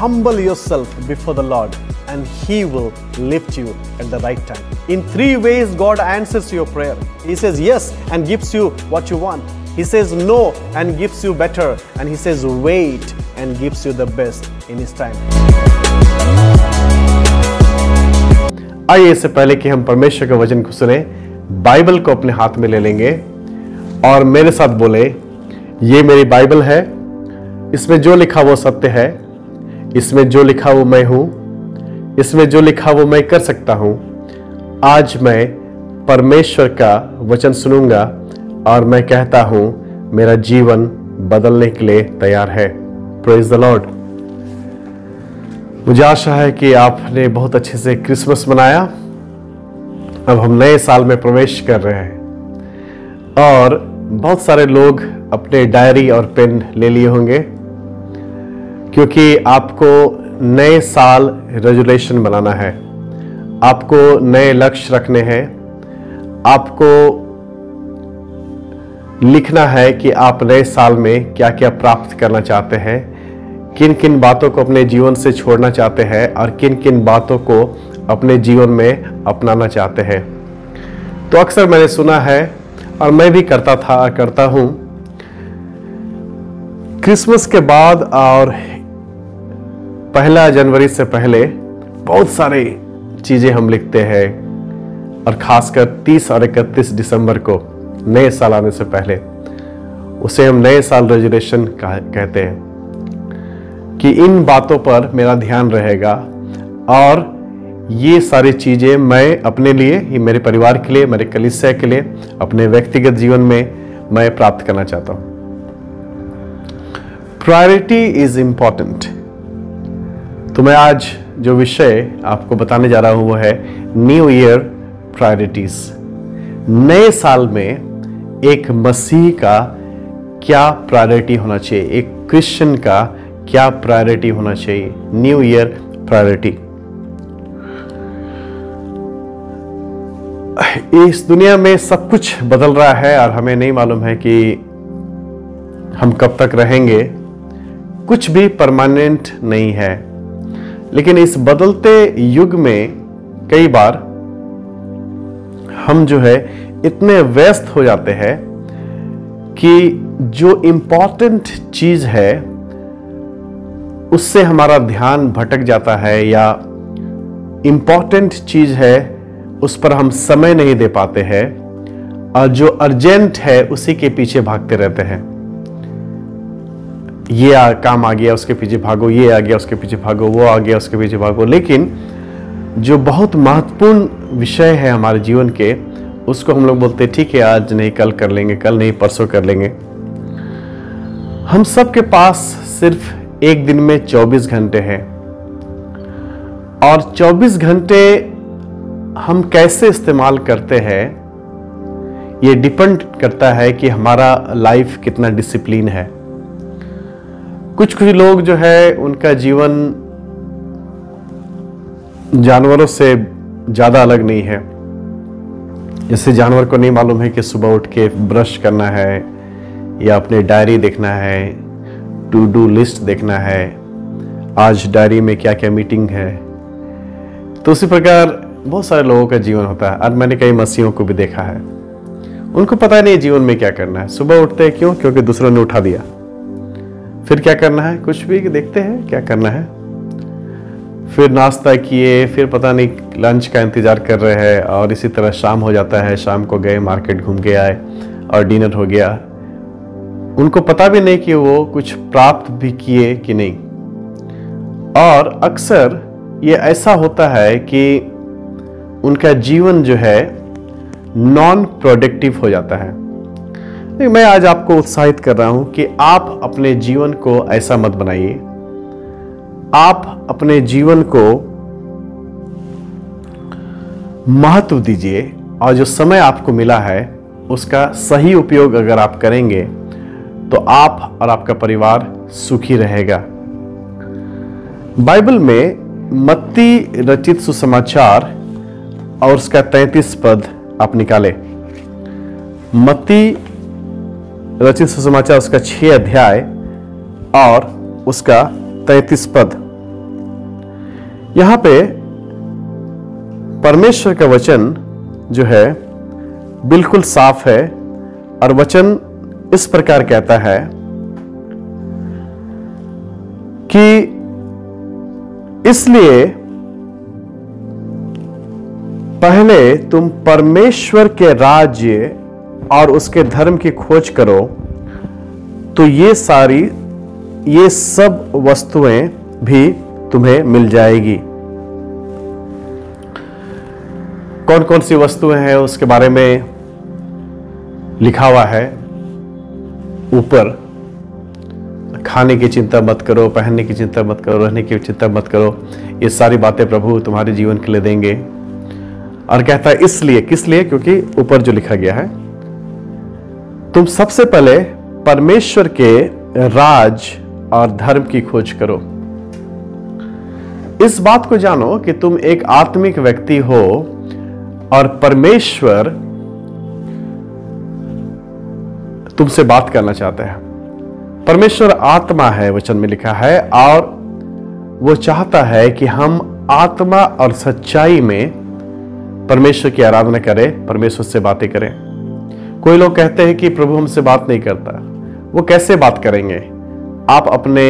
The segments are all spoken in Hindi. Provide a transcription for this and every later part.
humble yourself before the Lord and He will lift you at the right time. In 3 ways God answers your prayer. He says yes and gives you what you want. He says no and gives you better. And He says wait and gives you the best in His time. आइए इससे पहले कि हम परमेश्वर के वचन को सुने, बाइबल को अपने हाथ में ले लेंगे और मेरे साथ बोले, ये मेरी बाइबल है, इसमें जो लिखा वो सत्य है, इसमें जो लिखा वो मैं हूं, इसमें जो लिखा वो मैं कर सकता हूं। आज मैं परमेश्वर का वचन सुनूंगा और मैं कहता हूं मेरा जीवन बदलने के लिए तैयार है। Praise the Lord. मुझे आशा है कि आपने बहुत अच्छे से क्रिसमस मनाया। अब हम नए साल में प्रवेश कर रहे हैं और बहुत सारे लोग अपने डायरी और पेन ले लिए होंगे, क्योंकि आपको नए साल रेजोल्यूशन बनाना है, आपको नए लक्ष्य रखने हैं, आपको लिखना है कि आप नए साल में क्या क्या प्राप्त करना चाहते हैं, किन किन बातों को अपने जीवन से छोड़ना चाहते हैं और किन किन बातों को अपने जीवन में अपनाना चाहते हैं। तो अक्सर मैंने सुना है और मैं भी करता हूं, क्रिसमस के बाद और 1 जनवरी से पहले बहुत सारी चीजें हम लिखते हैं, और खासकर 30 और 31 दिसंबर को नए साल आने से पहले, उसे हम नए साल रेजोल्यूशन कहते हैं कि इन बातों पर मेरा ध्यान रहेगा और ये सारी चीजें मैं अपने लिए, ये मेरे परिवार के लिए, मेरे कलीसिया के लिए, अपने व्यक्तिगत जीवन में मैं प्राप्त करना चाहता हूं। Priority is important. तो मैं आज जो विषय आपको बताने जा रहा हूं वो है न्यू ईयर प्रायोरिटीज। नए साल में एक मसीह का क्या प्रायोरिटी होना चाहिए, एक क्रिश्चियन का क्या प्रायोरिटी होना चाहिए। New year priority. इस दुनिया में सब कुछ बदल रहा है और हमें नहीं मालूम है कि हम कब तक रहेंगे। कुछ भी परमानेंट नहीं है, लेकिन इस बदलते युग में कई बार हम जो है इतने व्यस्त हो जाते हैं कि जो इम्पोर्टेंट चीज है उससे हमारा ध्यान भटक जाता है, या इम्पोर्टेंट चीज है उस पर हम समय नहीं दे पाते हैं, और जो अर्जेंट है उसी के पीछे भागते रहते हैं। ये काम आ गया उसके पीछे भागो, ये आ गया उसके पीछे भागो, वो आ गया उसके पीछे भागो। लेकिन जो बहुत महत्वपूर्ण विषय है हमारे जीवन के, उसको हम लोग बोलते हैं ठीक है आज नहीं कल कर लेंगे, कल नहीं परसों कर लेंगे। हम सब के पास सिर्फ एक दिन में 24 घंटे हैं, और 24 घंटे हम कैसे इस्तेमाल करते हैं ये डिपेंड करता है कि हमारा लाइफ कितना डिसिप्लिन है। कुछ लोग जो है उनका जीवन जानवरों से ज्यादा अलग नहीं है। जैसे जानवर को नहीं मालूम है कि सुबह उठ के ब्रश करना है, या अपने डायरी देखना है, टू डू लिस्ट देखना है, आज डायरी में क्या क्या मीटिंग है। तो उसी प्रकार बहुत सारे लोगों का जीवन होता है, और मैंने कई मसीहों को भी देखा है, उनको पता नहीं जीवन में क्या करना है। सुबह उठते हैं क्यों? क्योंकि दूसरों ने उठा दिया। फिर क्या करना है? कुछ भी देखते हैं क्या करना है, फिर नाश्ता किए, फिर पता नहीं लंच का इंतजार कर रहे हैं, और इसी तरह शाम हो जाता है, शाम को गए मार्केट घूम के आए और डिनर हो गया। उनको पता भी नहीं कि वो कुछ प्राप्त भी किए कि नहीं। और अक्सर ये ऐसा होता है कि उनका जीवन जो है नॉन प्रोडक्टिव हो जाता है। मैं आज आपको उत्साहित कर रहा हूं कि आप अपने जीवन को ऐसा मत बनाइए। आप अपने जीवन को महत्व दीजिए, और जो समय आपको मिला है उसका सही उपयोग अगर आप करेंगे तो आप और आपका परिवार सुखी रहेगा। बाइबल में मत्ती रचित सुसमाचार और उसका 33 पद आप निकाले। मत्ती रचित सुसमाचार उसका 6 अध्याय और उसका 33 पद। यहां पे परमेश्वर का वचन जो है बिल्कुल साफ है और वचन इस प्रकार कहता है कि इसलिए पहले तुम परमेश्वर के राज्य और उसके धर्म की खोज करो तो ये सब वस्तुएं भी तुम्हें मिल जाएगी। कौन कौन सी वस्तुएं हैं उसके बारे में लिखा हुआ है ऊपर। खाने की चिंता मत करो, पहनने की चिंता मत करो, रहने की चिंता मत करो, ये सारी बातें प्रभु तुम्हारे जीवन के लिए देंगे। और कहता है इसलिए, किस लिए? क्योंकि ऊपर जो लिखा गया है, तुम सबसे पहले परमेश्वर के राज और धर्म की खोज करो। इस बात को जानो कि तुम एक आत्मिक व्यक्ति हो और परमेश्वर तुमसे बात करना चाहते हैं। परमेश्वर आत्मा है, वचन में लिखा है, और वो चाहता है कि हम आत्मा और सच्चाई में परमेश्वर की आराधना करें, परमेश्वर से बातें करें। कोई लोग कहते हैं कि प्रभु हमसे बात नहीं करता। वो कैसे बात करेंगे? आप अपने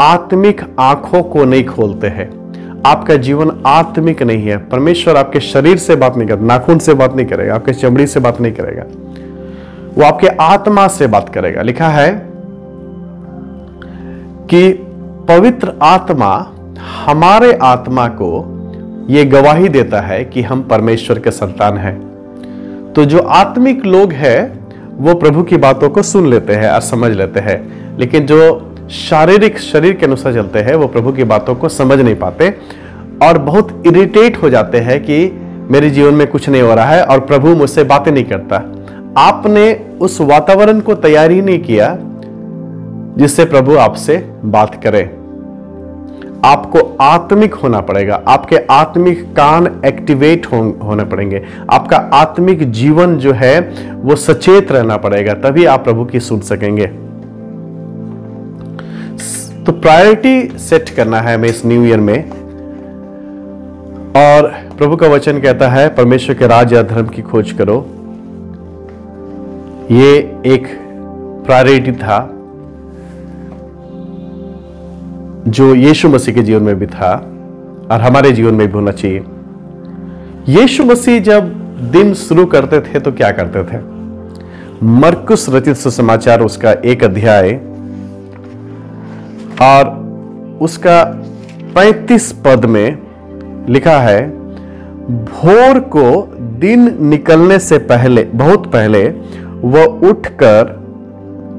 आत्मिक आंखों को नहीं खोलते हैं। आपका जीवन आत्मिक नहीं है। परमेश्वर आपके शरीर से बात नहीं करता, नाखून से बात नहीं करेगा, आपके चमड़ी से बात नहीं करेगा, वो आपके आत्मा से बात करेगा। लिखा है कि पवित्र आत्मा हमारे आत्मा को यह गवाही देता है कि हम परमेश्वर के संतान हैं। तो जो आत्मिक लोग हैं वो प्रभु की बातों को सुन लेते हैं और समझ लेते हैं, लेकिन जो शारीरिक शरीर के अनुसार चलते हैं वो प्रभु की बातों को समझ नहीं पाते और बहुत इरिटेट हो जाते हैं कि मेरे जीवन में कुछ नहीं हो रहा है और प्रभु मुझसे बातें नहीं करता। आपने उस वातावरण को तैयार ही नहीं किया जिससे प्रभु आपसे बात करे। आपको आत्मिक होना पड़ेगा, आपके आत्मिक कान एक्टिवेट होने पड़ेंगे, आपका आत्मिक जीवन जो है वो सचेत रहना पड़ेगा, तभी आप प्रभु की सुन सकेंगे। तो प्रायोरिटी सेट करना है हमें इस न्यू ईयर में, और प्रभु का वचन कहता है परमेश्वर के राज या धर्म की खोज करो। ये एक प्रायोरिटी था जो यीशु मसीह के जीवन में भी था और हमारे जीवन में भी होना चाहिए। यीशु मसीह जब दिन शुरू करते थे तो क्या करते थे? मरकुस रचित सुसमाचार उसका 1 अध्याय और उसका 35 पद में लिखा है, भोर को दिन निकलने से पहले, बहुत पहले, वह उठकर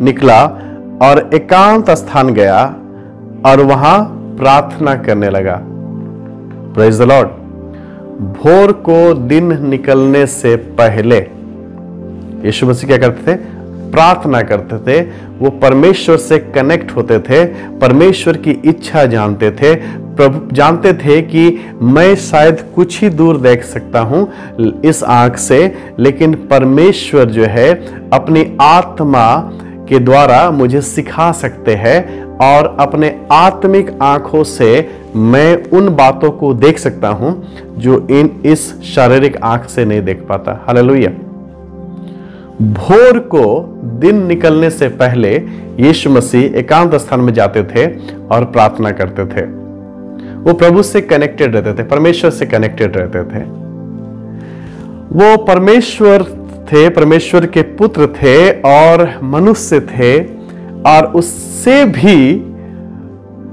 निकला और एकांत स्थान गया और वहां प्रार्थना करने लगा। Praise the Lord. भोर को दिन निकलने से पहले यीशु मसीह क्या करते थे? प्रार्थना करते थे। वो परमेश्वर से कनेक्ट होते थे, परमेश्वर की इच्छा जानते थे। प्रभु जानते थे कि मैं शायद कुछ ही दूर देख सकता हूं इस आंख से, लेकिन परमेश्वर जो है अपनी आत्मा के द्वारा मुझे सिखा सकते हैं और अपने आत्मिक आंखों से मैं उन बातों को देख सकता हूं जो इस शारीरिक आंख से नहीं देख पाता। हालेलुया। भोर को दिन निकलने से पहले यीशु मसीह एकांत स्थान में जाते थे और प्रार्थना करते थे। वो प्रभु से कनेक्टेड रहते थे, परमेश्वर से कनेक्टेड रहते थे। वो परमेश्वर थे, परमेश्वर के पुत्र थे और मनुष्य थे, और उससे भी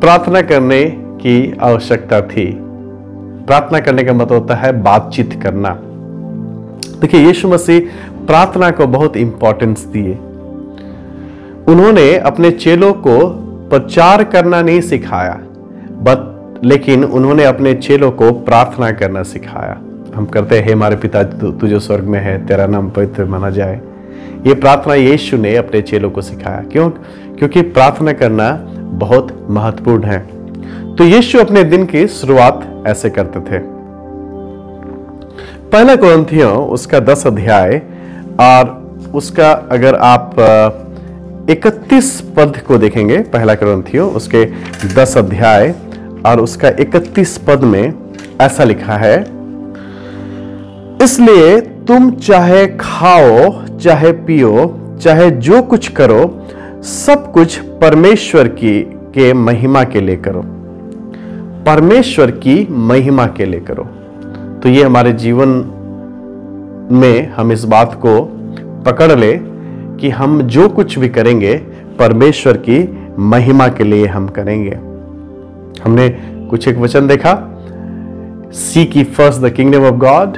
प्रार्थना करने की आवश्यकता थी। प्रार्थना करने का मतलब होता है बातचीत करना। देखिए, यीशु मसीह प्रार्थना को बहुत इंपॉर्टेंस दिए। उन्होंने अपने चेलों को प्रचार करना नहीं सिखाया, लेकिन उन्होंने अपने चेलों को प्रार्थना करना सिखाया। हम करते हैं, हे हमारे पिता तू जो स्वर्ग में है, तेरा नाम पवित्र माना जाए। ये प्रार्थना यीशु ने अपने चेलों को सिखाया। क्यों? क्योंकि प्रार्थना करना बहुत महत्वपूर्ण है। तो यीशु अपने दिन की शुरुआत ऐसे करते थे। पहला कुरिन्थियों उसका 10 अध्याय और उसका अगर आप 31 पद को देखेंगे, पहला कुरिन्थियों उसके 10 अध्याय और उसका 31 पद में ऐसा लिखा है, इसलिए तुम चाहे खाओ चाहे पियो चाहे जो कुछ करो, सब कुछ परमेश्वर के महिमा के लिए करो। परमेश्वर की महिमा के लिए करो। तो ये हमारे जीवन में हम इस बात को पकड़ ले कि हम जो कुछ भी करेंगे परमेश्वर की महिमा के लिए हम करेंगे। हमने कुछ एक वचन देखा, seek ye first the kingdom of God,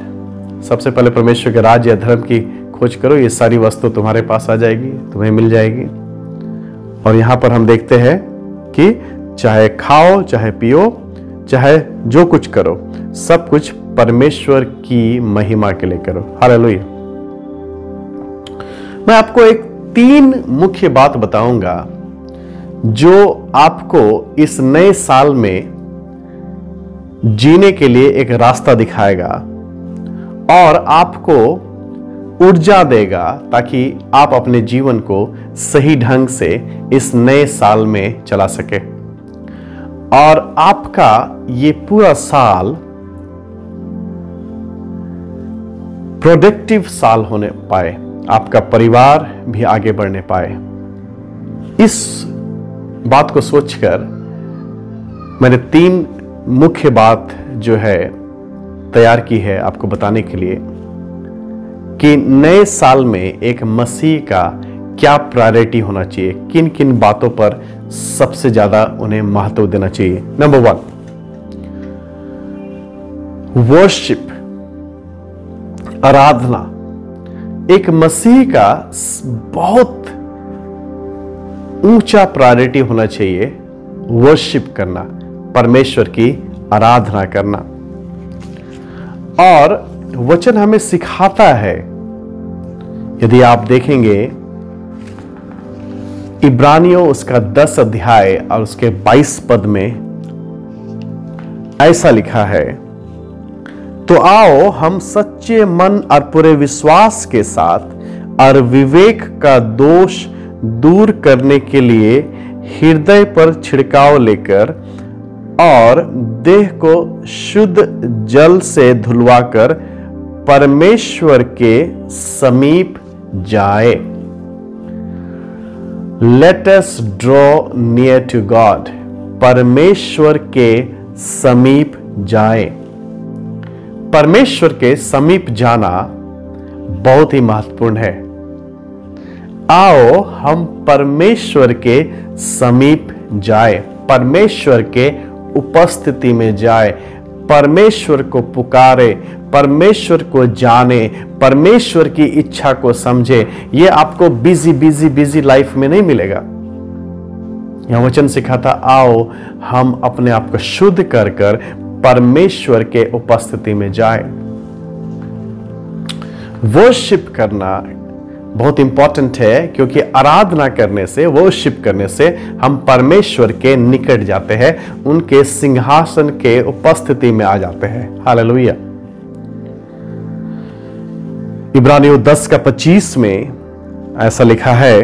सबसे पहले परमेश्वर के राज्य या धर्म की खोज करो, ये सारी वस्तु तुम्हारे पास आ जाएगी, तुम्हें मिल जाएगी। और यहां पर हम देखते हैं कि चाहे खाओ चाहे पियो चाहे जो कुछ करो, सब कुछ परमेश्वर की महिमा के लिए करो। हालेलुया। मैं आपको एक 3 मुख्य बात बताऊंगा जो आपको इस नए साल में जीने के लिए एक रास्ता दिखाएगा और आपको ऊर्जा देगा ताकि आप अपने जीवन को सही ढंग से इस नए साल में चला सके और आपका ये पूरा साल प्रोडक्टिव साल होने पाए, आपका परिवार भी आगे बढ़ने पाए। इस बात को सोचकर मैंने 3 मुख्य बात जो है तैयार की है आपको बताने के लिए कि नए साल में एक मसीह का क्या प्रायोरिटी होना चाहिए, किन किन बातों पर सबसे ज्यादा उन्हें महत्व देना चाहिए। नंबर 1, वर्शिप, आराधना। एक मसीह का बहुत ऊंचा प्रायोरिटी होना चाहिए वर्शिप करना, परमेश्वर की आराधना करना। और वचन हमें सिखाता है, यदि आप देखेंगे इब्रानियों उसका 10 अध्याय और उसके 22 पद में ऐसा लिखा है, तो आओ हम सच्चे मन और पूरे विश्वास के साथ और विवेक का दोष दूर करने के लिए हृदय पर छिड़काव लेकर और देह को शुद्ध जल से धुलवाकर परमेश्वर के समीप जाए। Let us draw near to God। परमेश्वर के समीप जाए। परमेश्वर के समीप जाना बहुत ही महत्वपूर्ण है। आओ हम परमेश्वर के समीप जाए, परमेश्वर के उपस्थिति में जाए, परमेश्वर को पुकारे, परमेश्वर को जाने, परमेश्वर की इच्छा को समझे। यह आपको बिजी लाइफ में नहीं मिलेगा। यह वचन सिखाता, आओ हम अपने आप को शुद्ध कर कर परमेश्वर के उपस्थिति में जाए। वर्शिप करना बहुत इंपॉर्टेंट है, क्योंकि आराधना करने से, वर्शिप करने से हम परमेश्वर के निकट जाते हैं, उनके सिंहासन के उपस्थिति में आ जाते हैं। हालेलुया। इब्रानियों 10:25 में ऐसा लिखा है,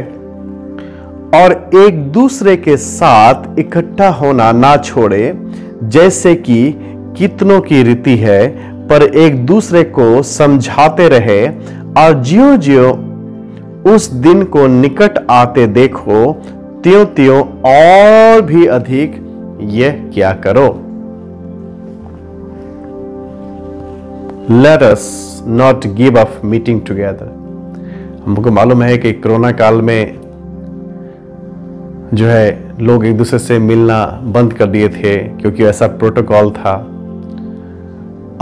और एक दूसरे के साथ इकट्ठा होना ना छोड़े, जैसे कि कितनों की रीति है, पर एक दूसरे को समझाते रहे, और ज्यों ज्यों उस दिन को निकट आते देखो, त्यों त्यों और भी अधिक यह क्या करो। Let us not give up meeting together। हमको मालूम है कि कोरोना काल में जो है लोग एक दूसरे से मिलना बंद कर दिए थे, क्योंकि ऐसा प्रोटोकॉल था।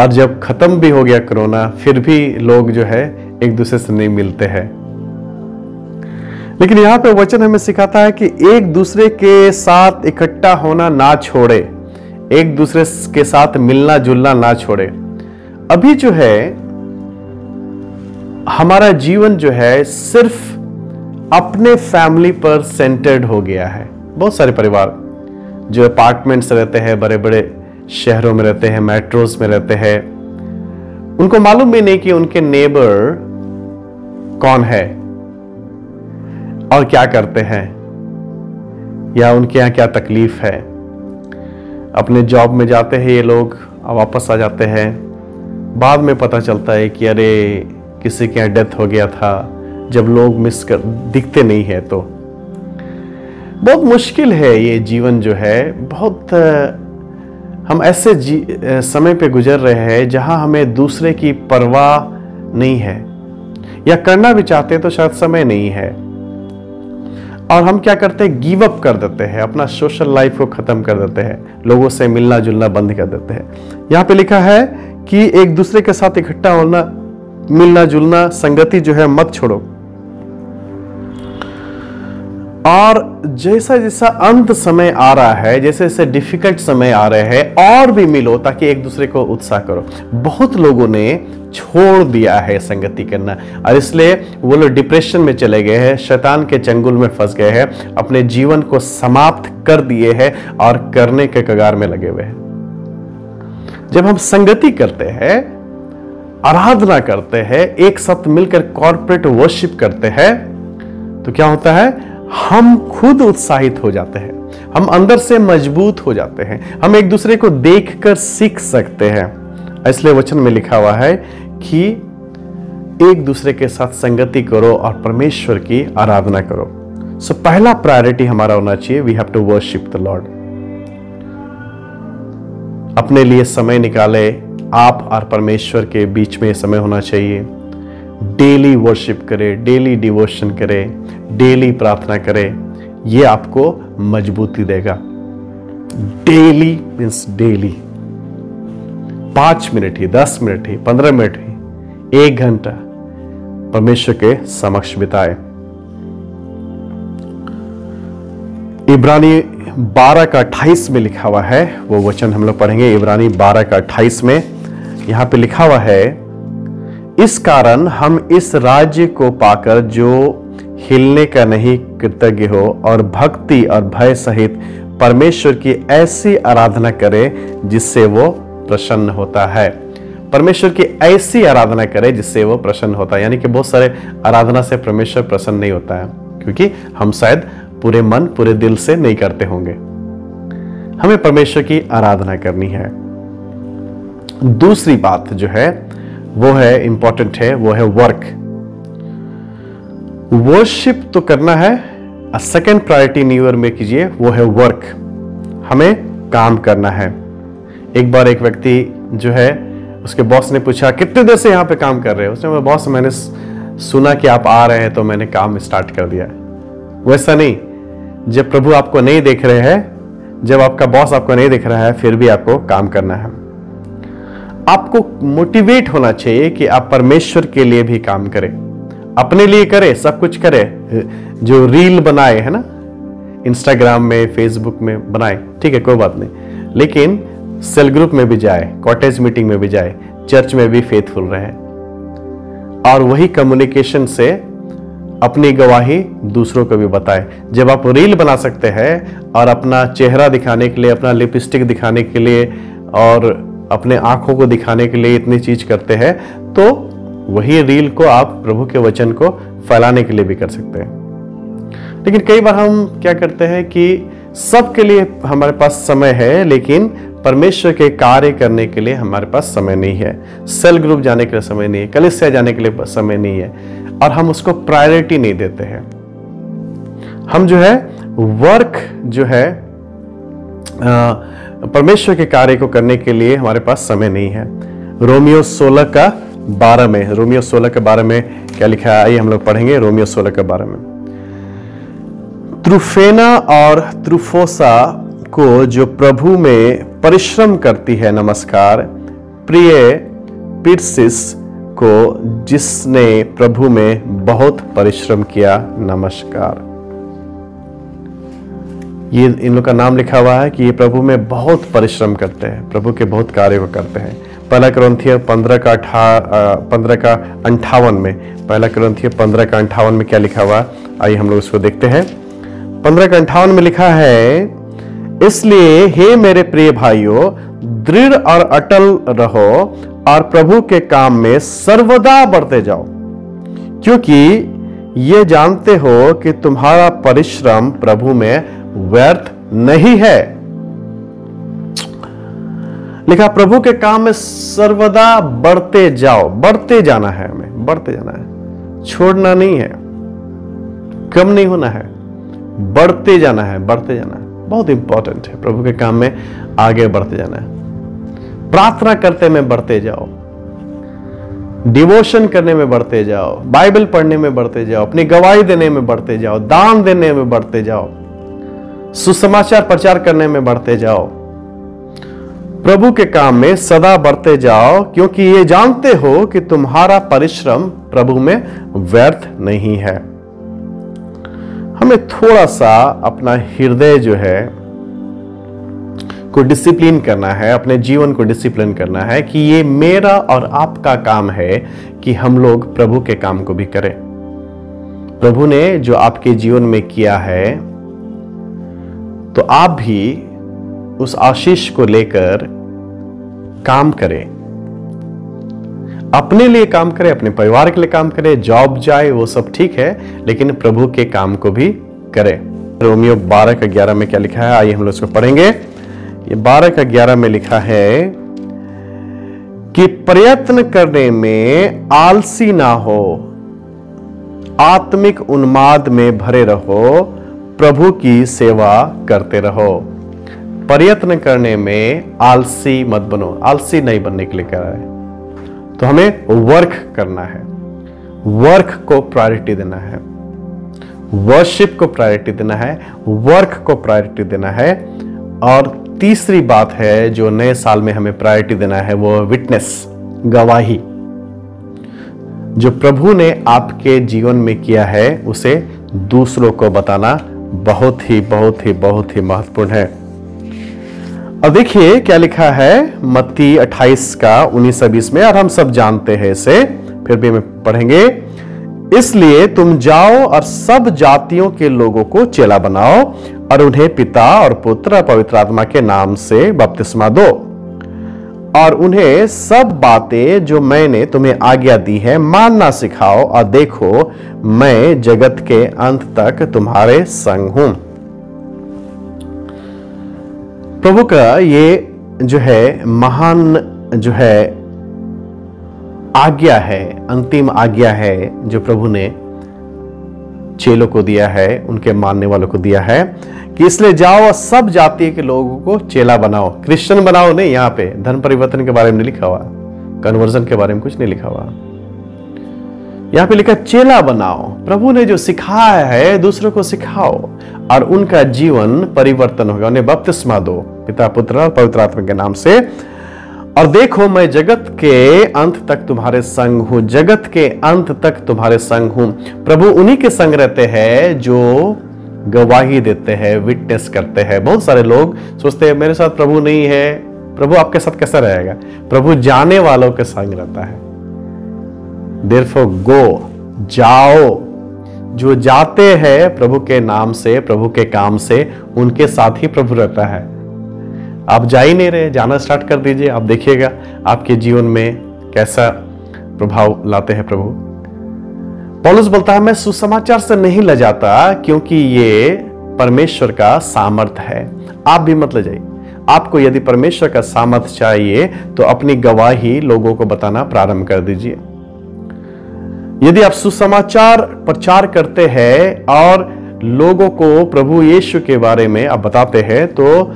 और जब खत्म भी हो गया कोरोना, फिर भी लोग जो है एक दूसरे से नहीं मिलते हैं। लेकिन यहां पे वचन हमें सिखाता है कि एक दूसरे के साथ इकट्ठा होना ना छोड़े, एक दूसरे के साथ मिलना जुलना ना छोड़े। अभी जो है हमारा जीवन जो है सिर्फ अपने फैमिली पर सेंटर्ड हो गया है। बहुत सारे परिवार जो अपार्टमेंट्स रहते हैं, बड़े बड़े शहरों में रहते हैं, मेट्रोस में रहते हैं, उनको मालूम भी नहीं कि उनके नेबर कौन है और क्या करते हैं, या उनके यहां क्या तकलीफ है। अपने जॉब में जाते हैं ये लोग, वापस आ जाते हैं, बाद में पता चलता है कि अरे किसी के यहाँ डेथ हो गया था, जब लोग दिखते नहीं है। तो बहुत मुश्किल है ये जीवन जो है। बहुत हम ऐसे समय पे गुजर रहे हैं जहां हमें दूसरे की परवाह नहीं है, या करना भी चाहते हैं तो शायद समय नहीं है। और हम क्या करते हैं, गिव अप कर देते हैं, अपना सोशल लाइफ को खत्म कर देते हैं, लोगों से मिलना जुलना बंद कर देते हैं। यहां पे लिखा है कि एक दूसरे के साथ इकट्ठा होना, मिलना जुलना, संगति जो है मत छोड़ो। और जैसा जैसा अंत समय आ रहा है, जैसे जैसे डिफिकल्ट समय आ रहे हैं, और भी मिलो ताकि एक दूसरे को उत्साह करो। बहुत लोगों ने छोड़ दिया है संगति करना, और इसलिए वो लोग डिप्रेशन में चले गए हैं, शैतान के चंगुल में फंस गए हैं, अपने जीवन को समाप्त कर दिए हैं और करने के कगार में लगे हुए हैं। जब हम संगति करते हैं, आराधना करते हैं, एक साथ मिलकर कॉर्पोरेट वर्शिप करते हैं, तो क्या होता है, हम खुद उत्साहित हो जाते हैं, हम अंदर से मजबूत हो जाते हैं, हम एक दूसरे को देखकर सीख सकते हैं। इसलिए वचन में लिखा हुआ है कि एक दूसरे के साथ संगति करो और परमेश्वर की आराधना करो। सो पहला प्रायोरिटी हमारा होना चाहिए, we have to worship the lord. अपने लिए समय निकाले, आप और परमेश्वर के बीच में समय होना चाहिए। डेली वर्शिप करें, डेली डिवोशन करें, डेली प्रार्थना करें, ये आपको मजबूती देगा। डेली मीन्स डेली, 5 मिनट ही, 10 मिनट ही, 15 मिनट ही, 1 घंटा परमेश्वर के समक्ष बिताए। इब्रानी 12:28 में लिखा हुआ है, वो वचन हम लोग पढ़ेंगे। इब्रानी 12:28 में यहां पे लिखा हुआ है, इस कारण हम इस राज्य को पाकर जो हिलने का नहीं कृतज्ञ हो और भक्ति और भय सहित परमेश्वर की ऐसी आराधना करें जिससे वो प्रसन्न होता है। परमेश्वर की ऐसी आराधना करें जिससे वो प्रसन्न होता है। यानी कि बहुत सारे आराधना से परमेश्वर प्रसन्न नहीं होता है, क्योंकि हम शायद पूरे मन पूरे दिल से नहीं करते होंगे। हमें परमेश्वर की आराधना करनी है। दूसरी बात जो है वो है इंपॉर्टेंट है, वो है वर्क। वर्शिप तो करना है, सेकेंड प्रायोरिटी न्यू ईयर में कीजिए, वो है वर्क। हमें काम करना है। एक बार एक व्यक्ति जो है, उसके बॉस ने पूछा कितने देर से यहां पे काम कर रहे हो? उसने बोला, बॉस मैंने सुना कि आप आ रहे हैं तो मैंने काम स्टार्ट कर दिया। वैसा नहीं, जब प्रभु आपको नहीं देख रहे हैं, जब आपका बॉस आपको नहीं देख रहा है, फिर भी आपको काम करना है। आपको मोटिवेट होना चाहिए कि आप परमेश्वर के लिए भी काम करें, अपने लिए करें, सब कुछ करें। जो रील बनाए है ना, इंस्टाग्राम में, फेसबुक में बनाए, ठीक है, कोई बात नहीं, लेकिन सेल ग्रुप में भी जाए, कॉटेज मीटिंग में भी जाए, चर्च में भी फेथफुल रहे, और वही कम्युनिकेशन से अपनी गवाही दूसरों को भी बताए। जब आप रील बना सकते हैं और अपना चेहरा दिखाने के लिए, अपना लिपस्टिक दिखाने के लिए और अपने आंखों को दिखाने के लिए इतनी चीज करते हैं, तो वही रील को आप प्रभु के वचन को फैलाने के लिए भी कर सकते हैं। लेकिन कई बार हम क्या करते हैं कि सबके लिए हमारे पास समय है, लेकिन परमेश्वर के कार्य करने के लिए हमारे पास समय नहीं है। सेल ग्रुप जाने के लिए समय नहीं है, कलीसिया जाने के लिए समय नहीं है, और हम उसको प्रायोरिटी नहीं देते हैं। हम जो है वर्क जो है परमेश्वर के कार्य को करने के लिए हमारे पास समय नहीं है। रोमियो 16:12 में, रोमियो 16:12 में क्या लिखा है, आइए हम लोग पढ़ेंगे। रोमियो 16:12 में, त्रुफेना और त्रुफोसा को जो प्रभु में परिश्रम करती है नमस्कार, प्रिय पिरसिस को जिसने प्रभु में बहुत परिश्रम किया नमस्कार। ये इन लोग का नाम लिखा हुआ है कि ये प्रभु में बहुत परिश्रम करते हैं, प्रभु के बहुत कार्य को करते हैं। पहला कुरिन्थियों 15:58 में, पहला कुरिन्थियों 15:58 में क्या लिखा हुआ, आइए हम लोग उसको देखते हैं। 15:58 में लिखा है, इसलिए हे मेरे प्रिय भाइयों, दृढ़ और अटल रहो और प्रभु के काम में सर्वदा बढ़ते जाओ, क्योंकि ये जानते हो कि तुम्हारा परिश्रम प्रभु में व्यर्थ नहीं है। लिखा प्रभु के काम में सर्वदा बढ़ते जाओ। बढ़ते जाना है, हमें बढ़ते जाना है, छोड़ना नहीं है, कम नहीं होना है, बढ़ते जाना है, बढ़ते जाना है। बहुत इंपॉर्टेंट है, प्रभु के काम में आगे बढ़ते जाना है। प्रार्थना करते में बढ़ते जाओ, डिवोशन करने में बढ़ते जाओ, बाइबल पढ़ने में बढ़ते जाओ, अपनी गवाही देने में बढ़ते जाओ, दान देने में बढ़ते जाओ, सुसमाचार प्रचार करने में बढ़ते जाओ। प्रभु के काम में सदा बढ़ते जाओ, क्योंकि ये जानते हो कि तुम्हारा परिश्रम प्रभु में व्यर्थ नहीं है। हमें थोड़ा सा अपना हृदय जो है को डिसिप्लिन करना है, अपने जीवन को डिसिप्लिन करना है कि ये मेरा और आपका काम है कि हम लोग प्रभु के काम को भी करें। प्रभु ने जो आपके जीवन में किया है, तो आप भी उस आशीष को लेकर काम करें, अपने लिए काम करें, अपने परिवार के लिए काम करें, जॉब जाए वो सब ठीक है, लेकिन प्रभु के काम को भी करें। रोमियो 12:11 में क्या लिखा है, आइए हम लोग इसको पढ़ेंगे। ये 12:11 में लिखा है कि प्रयत्न करने में आलसी ना हो, आत्मिक उन्माद में भरे रहो, प्रभु की सेवा करते रहो। प्रयत्न करने में आलसी मत बनो, आलसी नहीं बनने के लिए कह रहा है। तो हमें वर्क करना है, वर्क को प्रायोरिटी देना है, वर्शिप को प्रायोरिटी देना है, वर्क को प्रायोरिटी देना है। और तीसरी बात है जो नए साल में हमें प्रायोरिटी देना है, वो विटनेस, गवाही। जो प्रभु ने आपके जीवन में किया है उसे दूसरों को बताना बहुत ही बहुत ही बहुत ही महत्वपूर्ण है। अब देखिए क्या लिखा है मत्ती 28:19-20 में, और हम सब जानते हैं इसे, फिर भी हम पढ़ेंगे। इसलिए तुम जाओ और सब जातियों के लोगों को चेला बनाओ और उन्हें पिता और पुत्र और पवित्र आत्मा के नाम से बपतिस्मा दो, और उन्हें सब बातें जो मैंने तुम्हें आज्ञा दी है मानना सिखाओ, और देखो मैं जगत के अंत तक तुम्हारे संग हूं। प्रभु का ये जो है महान जो है आज्ञा है, अंतिम आज्ञा है जो प्रभु ने चेलों को दिया है, उनके मानने वालों को दिया है कि इसलिए जाओ और सब जाति के लोगों को चेला बनाओ। क्रिश्चियन बनाओ नहीं, यहां पे धर्म परिवर्तन के बारे में नहीं लिखा हुआ, कन्वर्जन के बारे में कुछ नहीं लिखा हुआ, यहां पे लिखा चेला बनाओ। प्रभु ने जो सिखाया है दूसरों को सिखाओ और उनका जीवन परिवर्तन होगा। उन्हें बपतिस्मा दो पिता पुत्र और पवित्र आत्मा के नाम से, और देखो मैं जगत के अंत तक तुम्हारे संग हूं, जगत के अंत तक तुम्हारे संग हूं। प्रभु उन्हीं के संग रहते हैं जो गवाही देते हैं, विटनेस करते हैं। बहुत सारे लोग सोचते हैं मेरे साथ प्रभु नहीं है, प्रभु आपके साथ कैसा रहेगा? प्रभु जाने वालों के संग रहता है। Therefore गो, जाओ, जो जाते हैं प्रभु के नाम से, प्रभु के काम से, उनके साथ ही प्रभु रहता है। आप जा ही नहीं रहे, जाना स्टार्ट कर दीजिए, आप देखिएगा आपके जीवन में कैसा प्रभाव लाते हैं प्रभु। पौलुस बोलता है मैं सुसमाचार से नहीं लजाता, क्योंकि ये परमेश्वर का सामर्थ है। आप भी मत लजाइए। आपको यदि परमेश्वर का सामर्थ चाहिए तो अपनी गवाही लोगों को बताना प्रारंभ कर दीजिए। यदि आप सुसमाचार प्रचार करते हैं और लोगों को प्रभु यीशु के बारे में आप बताते हैं, तो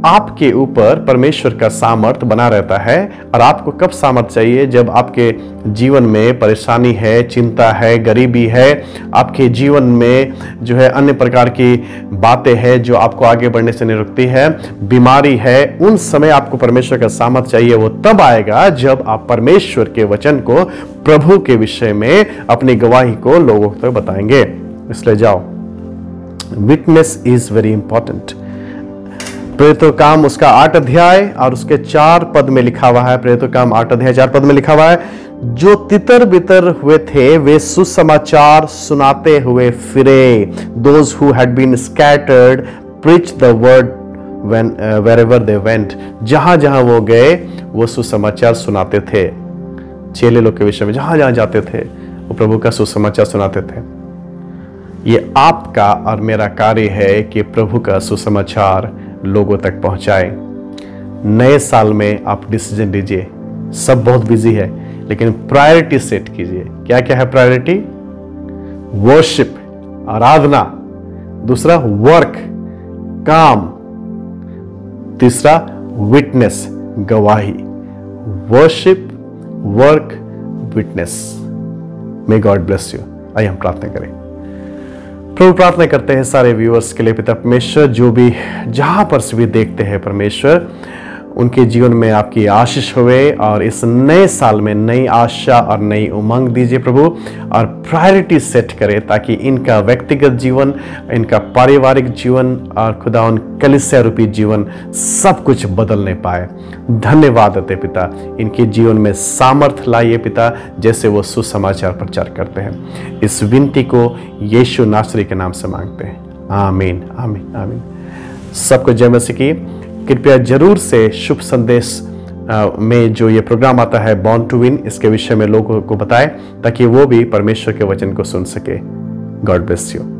आपके ऊपर परमेश्वर का सामर्थ बना रहता है। और आपको कब सामर्थ चाहिए? जब आपके जीवन में परेशानी है, चिंता है, गरीबी है, आपके जीवन में जो है अन्य प्रकार की बातें हैं जो आपको आगे बढ़ने से नहीं रोकती है, बीमारी है, उन समय आपको परमेश्वर का सामर्थ चाहिए। वो तब आएगा जब आप परमेश्वर के वचन को, प्रभु के विषय में अपनी गवाही को लोगों तक बताएंगे। इसलिए जाओ। Witness is very important. प्रेरितों काम उसका 8 अध्याय और उसके 4 पद में लिखा हुआ है। प्रेरितों काम 8 अध्याय 4 पद में लिखा हुआ है, जो तितर बितर हुए थे वे सुसमाचार सुनाते हुए फिरे। Those who had been scattered preached the word wherever they went। जहां जहां वो गए वो सुसमाचार सुनाते थे। चेले लोग के विषय में जहां जहां जाते थे वो प्रभु का सुसमाचार सुनाते थे। ये आपका और मेरा कार्य है कि प्रभु का सुसमाचार लोगों तक पहुंचाए। नए साल में आप डिसीजन लीजिए। सब बहुत बिजी है, लेकिन प्रायोरिटी सेट कीजिए। क्या क्या है प्रायोरिटी? वर्शिप, आराधना। दूसरा वर्क, काम। तीसरा विटनेस, गवाही। Worship, work, witness. May God bless you. आइए हम प्रार्थना करें। प्रभु, प्रार्थना करते हैं सारे व्यूअर्स के लिए पिता परमेश्वर, जो भी जहां पर से भी देखते हैं परमेश्वर, उनके जीवन में आपकी आशीष हुए और इस नए साल में नई आशा और नई उमंग दीजिए प्रभु, और प्रायोरिटी सेट करें ताकि इनका व्यक्तिगत जीवन, इनका पारिवारिक जीवन और खुदा उन कलीसिया रूपी जीवन सब कुछ बदलने पाए। धन्यवाद देते पिता, इनके जीवन में सामर्थ्य लाइए पिता, जैसे वो सुसमाचार प्रचार करते हैं। इस विनती को यीशु नासरी के नाम से मांगते हैं, आमीन आमीन आमीन। सबको जय मसीह की। कृपया जरूर से शुभ संदेश में जो ये प्रोग्राम आता है बॉर्न टू विन, इसके विषय में लोगों को बताएं ताकि वो भी परमेश्वर के वचन को सुन सके। God bless you.